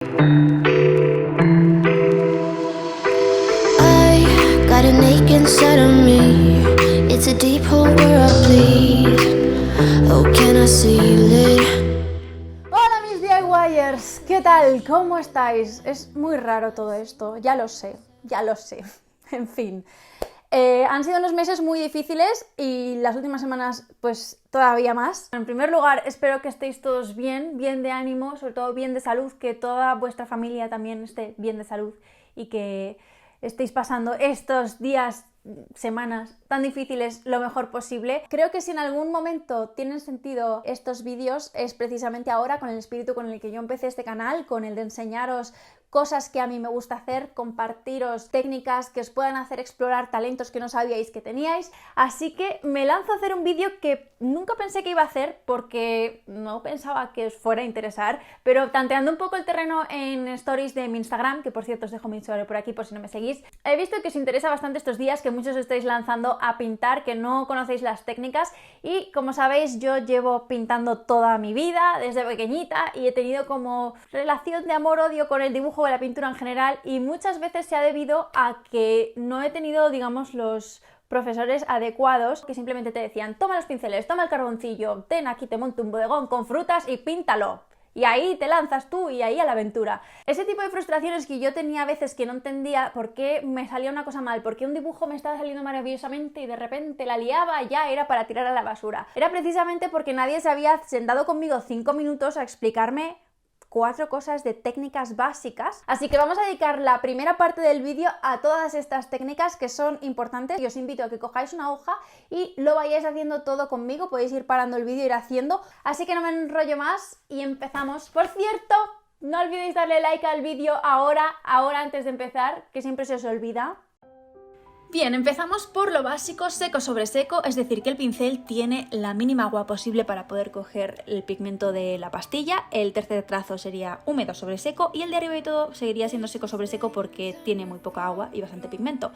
I got an ache inside of me. It's a deep hole where I bleed. Oh, can I seal it? Hola mis DIYers, ¿qué tal? ¿Cómo estáis? Es muy raro todo esto, ya lo sé. En fin, han sido unos meses muy difíciles y las últimas semanas pues todavía más. En primer lugar, espero que estéis todos bien de ánimo, sobre todo bien de salud, que toda vuestra familia también esté bien de salud y que estéis pasando estos días, semanas tan difíciles lo mejor posible. Creo que si en algún momento tienen sentido estos vídeos es precisamente ahora, con el espíritu con el que yo empecé este canal, con el de enseñaros cosas que a mí me gusta hacer, compartiros técnicas que os puedan hacer explorar talentos que no sabíais que teníais. Así que me lanzo a hacer un vídeo que nunca pensé que iba a hacer porque no pensaba que os fuera a interesar, pero tanteando un poco el terreno en stories de mi Instagram, que por cierto os dejo mi usuario por aquí por si no me seguís, he visto que os interesa bastante estos días, que muchos estáis lanzando a pintar, que no conocéis las técnicas, y como sabéis yo llevo pintando toda mi vida desde pequeñita y he tenido como relación de amor-odio con el dibujo de la pintura en general, y muchas veces se ha debido a que no he tenido, digamos, los profesores adecuados que simplemente te decían: toma los pinceles, toma el carboncillo, ten, aquí te monto un bodegón con frutas y píntalo. Y ahí te lanzas tú y ahí a la aventura. Ese tipo de frustraciones que yo tenía a veces, que no entendía por qué me salía una cosa mal, por qué un dibujo me estaba saliendo maravillosamente y de repente la liaba, ya era para tirar a la basura. Era precisamente porque nadie se había sentado conmigo 5 minutos a explicarme 4 cosas de técnicas básicas. Así que vamos a dedicar la primera parte del vídeo a todas estas técnicas que son importantes, y os invito a que cojáis una hoja y lo vayáis haciendo todo conmigo. Podéis ir parando el vídeo e ir haciendo, así que no me enrollo más y empezamos. Por cierto, no olvidéis darle like al vídeo ahora antes de empezar, que siempre se os olvida. Bien, empezamos por lo básico, seco sobre seco, es decir, que el pincel tiene la mínima agua posible para poder coger el pigmento de la pastilla. El tercer trazo sería húmedo sobre seco y el de arriba y todo seguiría siendo seco sobre seco porque tiene muy poca agua y bastante pigmento.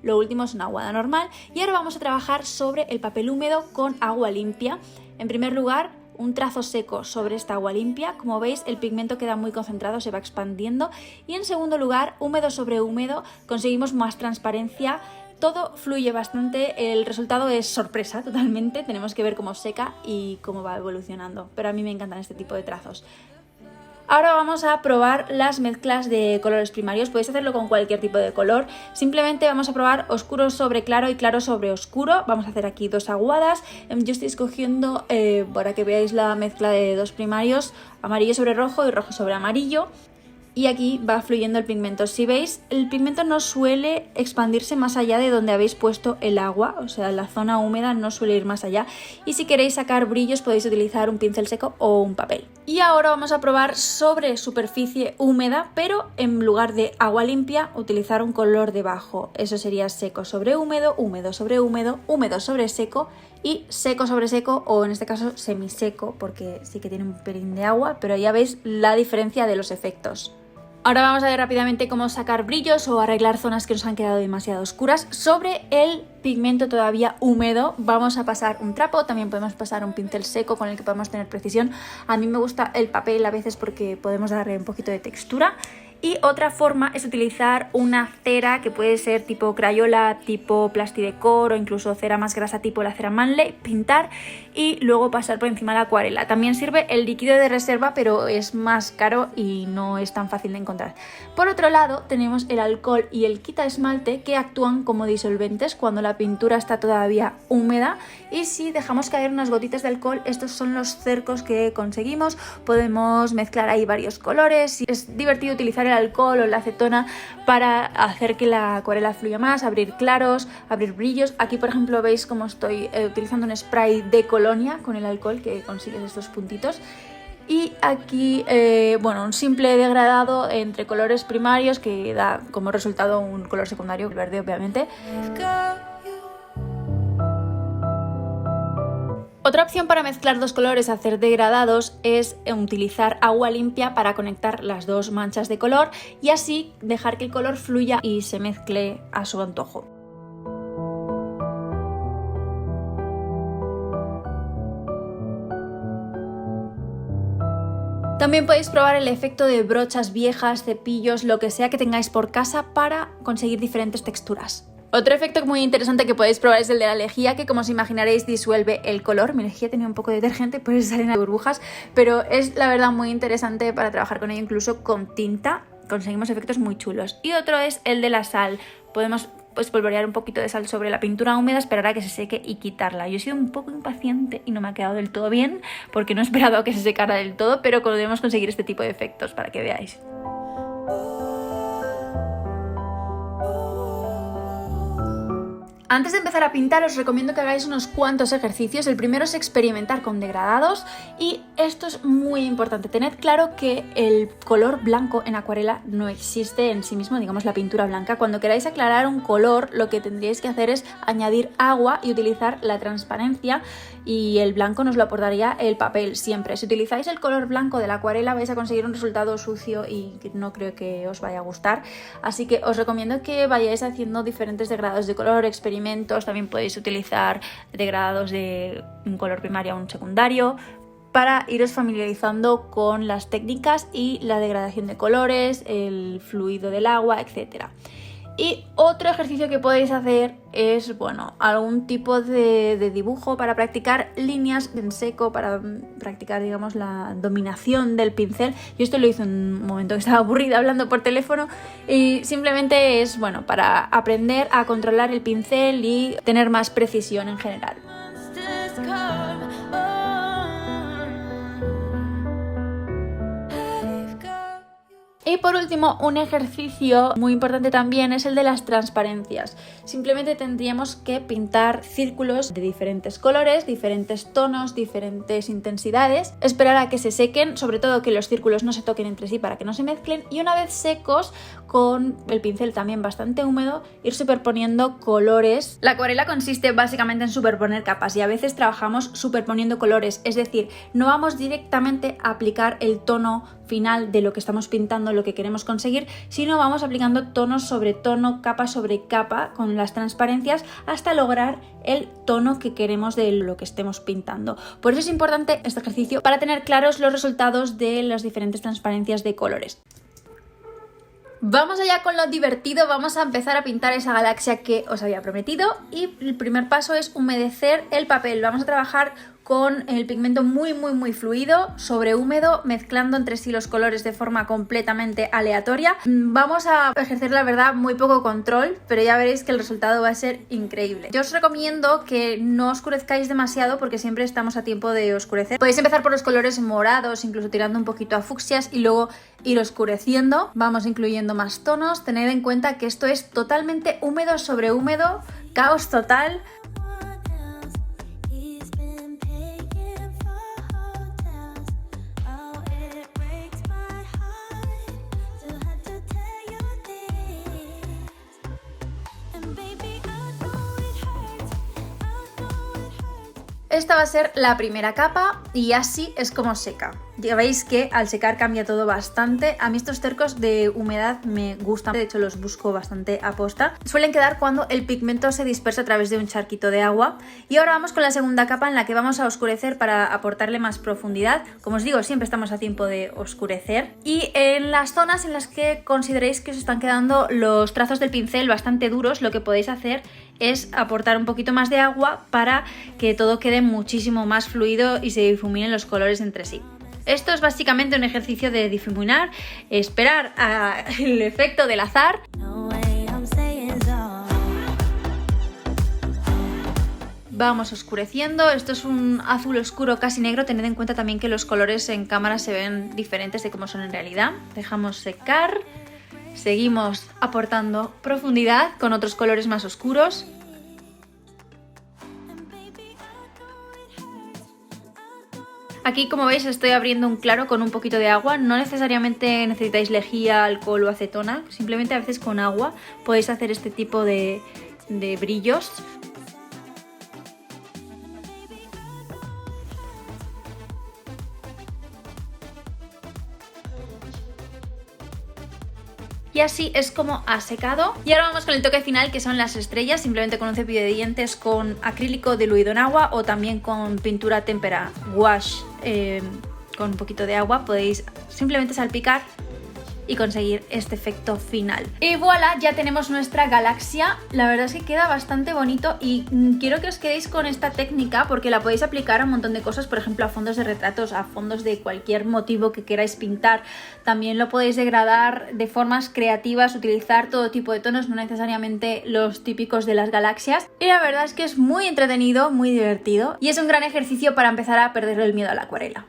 Lo último es una aguada normal, y ahora vamos a trabajar sobre el papel húmedo con agua limpia. En primer lugar, un trazo seco sobre esta agua limpia. Como veis, el pigmento queda muy concentrado, se va expandiendo. Y en segundo lugar, húmedo sobre húmedo, conseguimos más transparencia. Todo fluye bastante, el resultado es sorpresa totalmente, tenemos que ver cómo seca y cómo va evolucionando, pero a mí me encantan este tipo de trazos. Ahora vamos a probar las mezclas de colores primarios. Podéis hacerlo con cualquier tipo de color, simplemente vamos a probar oscuro sobre claro y claro sobre oscuro. Vamos a hacer aquí 2 aguadas. Yo estoy escogiendo, para que veáis la mezcla de 2 primarios, amarillo sobre rojo y rojo sobre amarillo. Y aquí va fluyendo el pigmento. Si veis, el pigmento no suele expandirse más allá de donde habéis puesto el agua, o sea, la zona húmeda no suele ir más allá. Y si queréis sacar brillos podéis utilizar un pincel seco o un papel. Y ahora vamos a probar sobre superficie húmeda, pero en lugar de agua limpia utilizar un color debajo. Eso sería seco sobre húmedo, húmedo sobre húmedo, húmedo sobre seco y seco sobre seco, o en este caso semiseco, porque sí que tiene un pelín de agua, pero ya veis la diferencia de los efectos. Ahora vamos a ver rápidamente cómo sacar brillos o arreglar zonas que nos han quedado demasiado oscuras. Sobre el pigmento todavía húmedo vamos a pasar un trapo, también podemos pasar un pincel seco con el que podemos tener precisión. A mí me gusta el papel a veces porque podemos darle un poquito de textura. Y otra forma es utilizar una cera que puede ser tipo Crayola, tipo Plastidecor o incluso cera más grasa tipo la cera Manley, pintar y luego pasar por encima la acuarela. También sirve el líquido de reserva, pero es más caro y no es tan fácil de encontrar. Por otro lado tenemos el alcohol y el quita esmalte, que actúan como disolventes cuando la pintura está todavía húmeda, y si dejamos caer unas gotitas de alcohol, estos son los cercos que conseguimos. Podemos mezclar ahí varios colores y es divertido utilizar el alcohol o la acetona para hacer que la acuarela fluya más, abrir claros, abrir brillos. Aquí por ejemplo veis cómo estoy utilizando un spray de colonia con el alcohol, que consigues estos puntitos. Y aquí, bueno, un simple degradado entre colores primarios que da como resultado un color secundario, el verde obviamente. Otra opción para mezclar 2 colores, hacer degradados, es utilizar agua limpia para conectar las 2 manchas de color y así dejar que el color fluya y se mezcle a su antojo. También podéis probar el efecto de brochas viejas, cepillos, lo que sea que tengáis por casa para conseguir diferentes texturas. Otro efecto muy interesante que podéis probar es el de la lejía, que como os imaginaréis disuelve el color. Mi lejía tenía un poco de detergente, por eso salen burbujas, pero es la verdad muy interesante para trabajar con ello, incluso con tinta. Conseguimos efectos muy chulos. Y otro es el de la sal. Podemos espolvorear un poquito de sal sobre la pintura húmeda, esperar a que se seque y quitarla. Yo he sido un poco impaciente y no me ha quedado del todo bien porque no he esperado a que se secara del todo, pero podemos conseguir este tipo de efectos para que veáis. Antes de empezar a pintar os recomiendo que hagáis unos cuantos ejercicios. El primero es experimentar con degradados y esto es muy importante. Tened claro que el color blanco en acuarela no existe en sí mismo, digamos la pintura blanca. Cuando queráis aclarar un color lo que tendríais que hacer es añadir agua y utilizar la transparencia, y el blanco nos lo aportaría el papel siempre. Si utilizáis el color blanco de la acuarela vais a conseguir un resultado sucio y no creo que os vaya a gustar. Así que os recomiendo que vayáis haciendo diferentes degradados de color, experimentos. También podéis utilizar degradados de un color primario a un secundario para iros familiarizando con las técnicas y la degradación de colores, el fluido del agua, etc. Y otro ejercicio que podéis hacer es, bueno, algún tipo de dibujo para practicar líneas en seco, para practicar, digamos, la dominación del pincel. Yo esto lo hice en un momento que estaba aburrida hablando por teléfono y simplemente es, bueno, para aprender a controlar el pincel y tener más precisión en general. Y por último, un ejercicio muy importante también es el de las transparencias. Simplemente tendríamos que pintar círculos de diferentes colores, diferentes tonos, diferentes intensidades, esperar a que se sequen, sobre todo que los círculos no se toquen entre sí para que no se mezclen, y una vez secos, con el pincel también bastante húmedo, ir superponiendo colores. La acuarela consiste básicamente en superponer capas y a veces trabajamos superponiendo colores, es decir, no vamos directamente a aplicar el tono final de lo que estamos pintando, lo que queremos conseguir, sino vamos aplicando tono sobre tono, capa sobre capa con las transparencias hasta lograr el tono que queremos de lo que estemos pintando. Por eso es importante este ejercicio para tener claros los resultados de las diferentes transparencias de colores. Vamos allá con lo divertido, vamos a empezar a pintar esa galaxia que os había prometido y el primer paso es humedecer el papel. Vamos a trabajar con el pigmento muy fluido, sobre húmedo, mezclando entre sí los colores de forma completamente aleatoria. Vamos a ejercer, la verdad, muy poco control, pero ya veréis que el resultado va a ser increíble. Yo os recomiendo que no oscurezcáis demasiado porque siempre estamos a tiempo de oscurecer. Podéis empezar por los colores morados, incluso tirando un poquito a fucsias y luego ir oscureciendo. Vamos incluyendo más tonos. Tened en cuenta que esto es totalmente húmedo sobre húmedo, caos total. Esta va a ser la primera capa y así es como seca. Ya veis que al secar cambia todo bastante. A mí estos cercos de humedad me gustan, de hecho los busco bastante a posta. Suelen quedar cuando el pigmento se dispersa a través de un charquito de agua. Y ahora vamos con la segunda capa en la que vamos a oscurecer para aportarle más profundidad. Como os digo, siempre estamos a tiempo de oscurecer. Y en las zonas en las que consideréis que os están quedando los trazos del pincel bastante duros, lo que podéis hacer es aportar un poquito más de agua para que todo quede muchísimo más fluido y se difuminen los colores entre sí. Esto es básicamente un ejercicio de difuminar, esperar el efecto del azar. Vamos oscureciendo, esto es un azul oscuro casi negro, tened en cuenta también que los colores en cámara se ven diferentes de cómo son en realidad. Dejamos secar, seguimos aportando profundidad con otros colores más oscuros. Aquí, como veis, estoy abriendo un claro con un poquito de agua. No necesariamente necesitáis lejía, alcohol o acetona, simplemente a veces con agua podéis hacer este tipo de brillos. Y así es como ha secado. Y ahora vamos con el toque final, que son las estrellas, simplemente con un cepillo de dientes con acrílico diluido en agua o también con pintura témpera wash con un poquito de agua podéis simplemente salpicar y conseguir este efecto final. Y voilà, ya tenemos nuestra galaxia. La verdad es que queda bastante bonito y quiero que os quedéis con esta técnica porque la podéis aplicar a un montón de cosas, por ejemplo a fondos de retratos, a fondos de cualquier motivo que queráis pintar. También lo podéis degradar de formas creativas, utilizar todo tipo de tonos, no necesariamente los típicos de las galaxias. Y la verdad es que es muy entretenido, muy divertido y es un gran ejercicio para empezar a perder el miedo a la acuarela.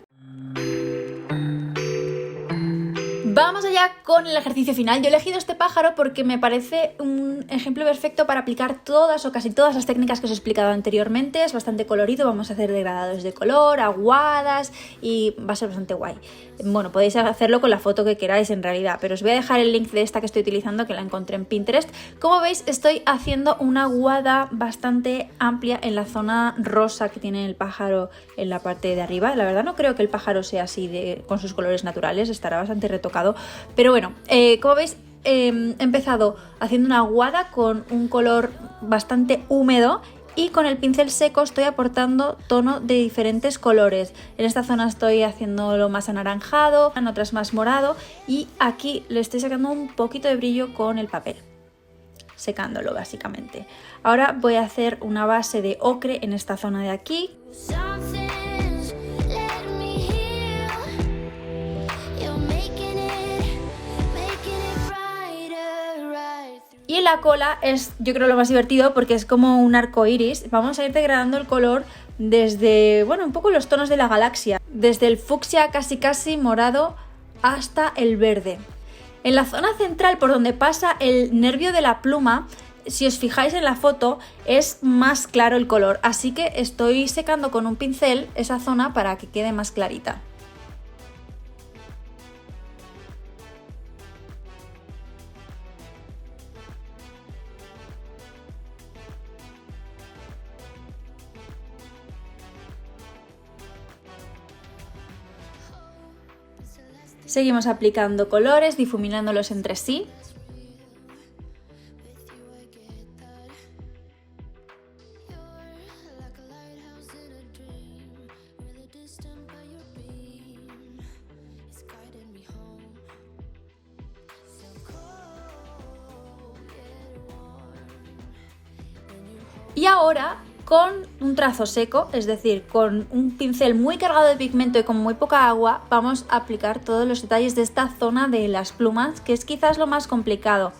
Vamos allá con el ejercicio final. Yo he elegido este pájaro porque me parece un ejemplo perfecto para aplicar todas o casi todas las técnicas que os he explicado anteriormente. Es bastante colorido, vamos a hacer degradados de color, aguadas y va a ser bastante guay. Bueno, podéis hacerlo con la foto que queráis en realidad, pero os voy a dejar el link de esta que estoy utilizando, que la encontré en Pinterest. Como veis, estoy haciendo una aguada bastante amplia en la zona rosa que tiene el pájaro en la parte de arriba. La verdad no creo que el pájaro sea así con sus colores naturales, estará bastante retocado. Pero bueno, como veis, he empezado haciendo una aguada con un color bastante húmedo y con el pincel seco estoy aportando tono de diferentes colores. En esta zona estoy haciéndolo más anaranjado, en otras más morado y aquí le estoy sacando un poquito de brillo con el papel, secándolo básicamente. Ahora voy a hacer una base de ocre en esta zona de aquí. Y en la cola es, yo creo, lo más divertido porque es como un arco iris. Vamos a ir degradando el color desde, bueno, un poco los tonos de la galaxia. Desde el fucsia casi morado hasta el verde. En la zona central, por donde pasa el nervio de la pluma, si os fijáis en la foto, es más claro el color. Así que estoy secando con un pincel esa zona para que quede más clarita. Seguimos aplicando colores, difuminándolos entre sí. Y ahora, con un trazo seco, es decir, con un pincel muy cargado de pigmento y con muy poca agua, vamos a aplicar todos los detalles de esta zona de las plumas, que es quizás lo más complicado.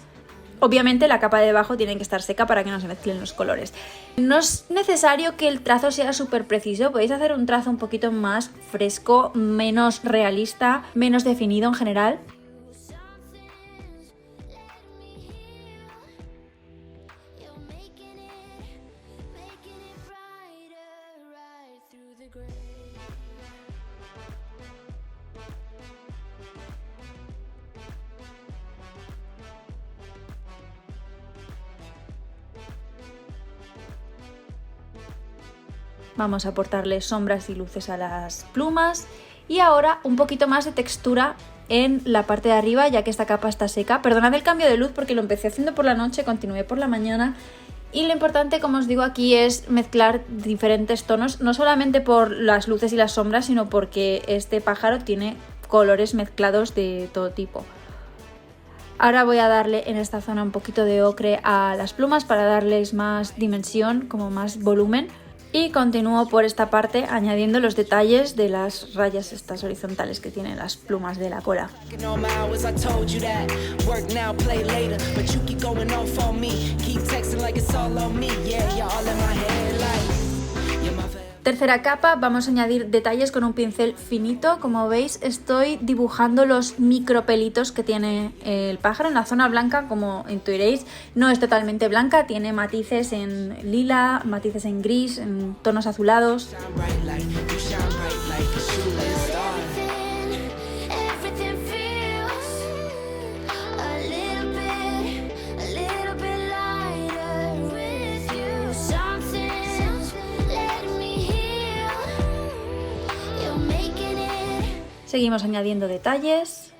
Obviamente la capa de debajo tiene que estar seca para que no se mezclen los colores. No es necesario que el trazo sea súper preciso, podéis hacer un trazo un poquito más fresco, menos realista, menos definido en general. Vamos a aportarle sombras y luces a las plumas y ahora un poquito más de textura en la parte de arriba, ya que esta capa está seca. Perdonad el cambio de luz porque lo empecé haciendo por la noche, continué por la mañana y lo importante, como os digo aquí, es mezclar diferentes tonos, no solamente por las luces y las sombras, sino porque este pájaro tiene colores mezclados de todo tipo. Ahora voy a darle en esta zona un poquito de ocre a las plumas para darles más dimensión, como más volumen. Y continúo por esta parte añadiendo los detalles de las rayas estas horizontales que tienen las plumas de la cola. Tercera capa, vamos a añadir detalles con un pincel finito. Como veis, estoy dibujando los micropelitos que tiene el pájaro en la zona blanca. Como intuiréis, no es totalmente blanca, tiene matices en lila, matices en gris, en tonos azulados. Seguimos añadiendo detalles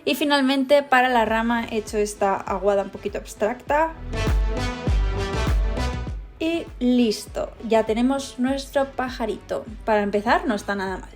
y finalmente para la rama he hecho esta aguada un poquito abstracta. Y listo, ya tenemos nuestro pajarito. Para empezar no está nada mal.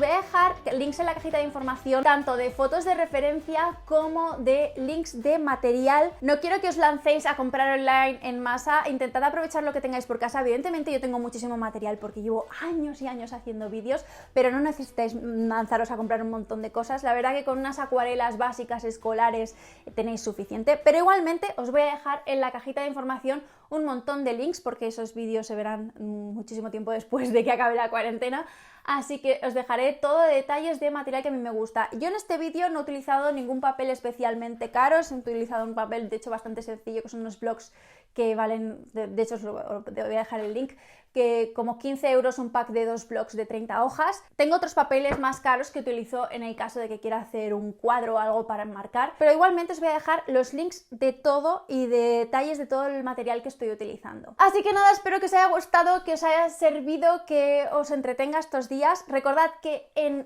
voy a dejar links en la cajita de información, tanto de fotos de referencia como de links de material. No quiero que os lancéis a comprar online en masa, intentad aprovechar lo que tengáis por casa. Evidentemente yo tengo muchísimo material porque llevo años y años haciendo vídeos, pero no necesitáis lanzaros a comprar un montón de cosas. La verdad que con unas acuarelas básicas escolares tenéis suficiente, pero igualmente os voy a dejar en la cajita de información un montón de links porque esos vídeos se verán muchísimo tiempo después de que acabe la cuarentena, así que os dejaré todo de detalles de material que a mí me gusta. Yo en este vídeo no he utilizado ningún papel especialmente caro, he utilizado un papel de hecho bastante sencillo, que son unos blocks que valen, de hecho os voy a dejar el link, que como 15 euros un pack de 2 blocks de 30 hojas. Tengo otros papeles más caros que utilizo en el caso de que quiera hacer un cuadro o algo para enmarcar, pero igualmente os voy a dejar los links de todo y de detalles de todo el material que estoy utilizando. Así que nada, espero que os haya gustado, que os haya servido, que os entretenga estos días. Recordad que en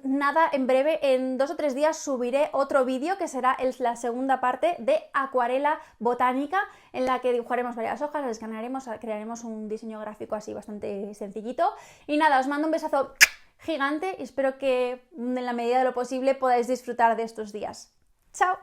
breve, en 2 o 3 días, subiré otro vídeo que será la segunda parte de acuarela botánica, en la que dibujaremos varias hojas, las escanearemos, crearemos un diseño gráfico así bastante sencillito. Y nada, os mando un besazo gigante y espero que en la medida de lo posible podáis disfrutar de estos días. ¡Chao!